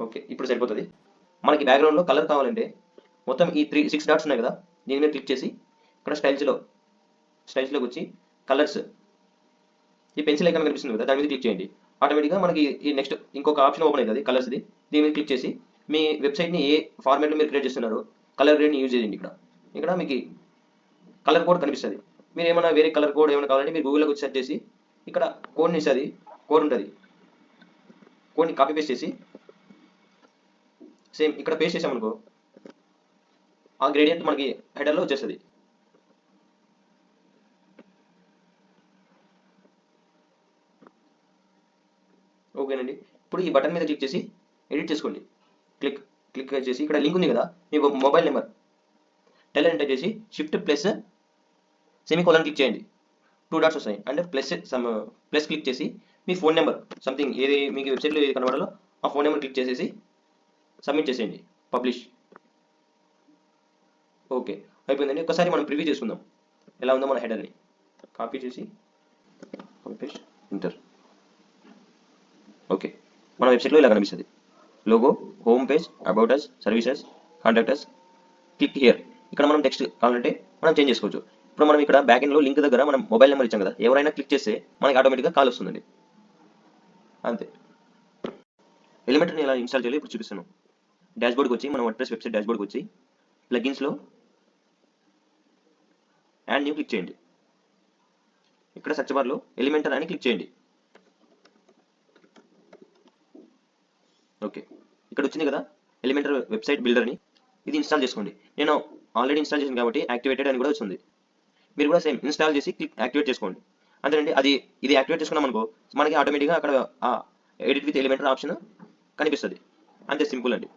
Okay, ఇప్పుడు సరిపోతుంది. మనకి బ్యాక్గ్రౌండ్లో కలర్ కావాలంటే మొత్తం ఈ 6 డాట్స్ ఉన్నాయి కదా, దీని మీద క్లిక్ చేసి ఇక్కడ స్టైల్స్లోకి వచ్చి కలర్స్, ఈ పెన్సిల్ ఐకాన్ కనిపిస్తుంది కదా, దాని మీద క్లిక్ చేయండి. ఆటోమేటిక్గా మనకి ఈ నెక్స్ట్ ఇంకొక ఆప్షన్ ఓపెన్ అవుతుంది కలర్స్ది. దీని మీద క్లిక్ చేసి మీ వెబ్సైట్ని ఏ ఫార్మాట్లో మీరు క్రియేట్ చేస్తున్నారో కలర్ గ్రేడ్ని యూజ్ చేయండి. ఇక్కడ మీకు కలర్ కోడ్ కనిపిస్తుంది. మీరు ఏమైనా వేరే కలర్ కోడ్ ఏమైనా కావాలంటే మీరు గూగుల్లోకి వచ్చి సెర్చ్ చేసి ఇక్కడ కోడ్ని ఇస్తుంది, కోడ్ ఉంటుంది, కోడ్ని కాపీ పేస్ట్ చేసి సేమ్ ఇక్కడ పేస్ట్ చేసామనుకో ఆ గ్రేడియంట్ మనకి హెడర్లో వచ్చేస్తుంది. ఓకేనండి. ఇప్పుడు ఈ బటన్ మీద క్లిక్ చేసి ఎడిట్ చేసుకోండి. క్లిక్ చేసి ఇక్కడ లింక్ ఉంది కదా, మీ మొబైల్ నెంబర్ టెల్ ఎంటర్ చేసి షిఫ్ట్ ప్లస్ సెమీకోలన్ క్లిక్ చేయండి. 2 డాట్స్ వస్తాయి. అంటే ప్లస్ క్లిక్ చేసి మీ ఫోన్ నెంబర్ సంథింగ్ ఏది మీకు వెబ్సైట్లో ఏది కనబడాలో ఆ ఫోన్ నెంబర్ క్లిక్ చేసేసి సబ్మిట్ చేసేయండి. పబ్లిష్. ఓకే, అయిపోయిందండి. ఒకసారి మనం ప్రివ్యూ చేసుకుందాం ఎలా ఉందో మన హెడర్ని. కాపీ చేసి పేస్ట్ ఎంటర్. ఓకే, మన వెబ్సైట్లో ఇలా కనిపిస్తుంది. Logo, home page, about us, services, contact us, click here. ఇక్కడ మనం టెక్స్ట్ కావాలంటే మనం చేంజ్ చేసుకోవచ్చు. ఇప్పుడు మనం ఇక్కడ బ్యాక్ ఎండ్లో లింక్ దగ్గర మనం మొబైల్ నెంబర్ ఇచ్చాం కదా, ఎవరైనా క్లిక్ చేస్తే మనకి ఆటోమేటిక్గా కాల్ వస్తుందండి. అంతే. ఎలిమెంటర్ని ఎలా ఇన్స్టాల్ చేయాలో ఇప్పుడు చూపిస్తాను. డాష్బోర్డ్కి వచ్చి మనం వర్డ్ప్రెస్ వెబ్సైట్ డాష్బోర్డ్కి వచ్చి ప్లగిన్స్లో యాడ్ న్యూ క్లిక్ చేయండి. ఇక్కడ సెర్చ్ బార్లో ఎలిమెంటర్ అని క్లిక్ చేయండి. ఓకే, ఇక్కడ వచ్చింది కదా ఎలిమెంటర్ వెబ్సైట్ బిల్డర్ అని, ఇది ఇన్స్టాల్ చేసుకోండి. నేను ఆల్రెడీ ఇన్స్టాల్ చేసాను కాబట్టి యాక్టివేటెడ్ అని కూడా వచ్చింది. మీరు కూడా సేమ్ ఇన్స్టాల్ చేసి యాక్టివేట్ చేసుకోండి. అంతేనండి. ఇది యాక్టివేట్ చేసుకున్నాం అనుకో మనకి ఆటోమేటిక్గా అక్కడ ఎడిట్ విత్ ఎలిమెంటర్ ఆప్షన్ కనిపిస్తుంది. అంతే, సింపుల్ అండి.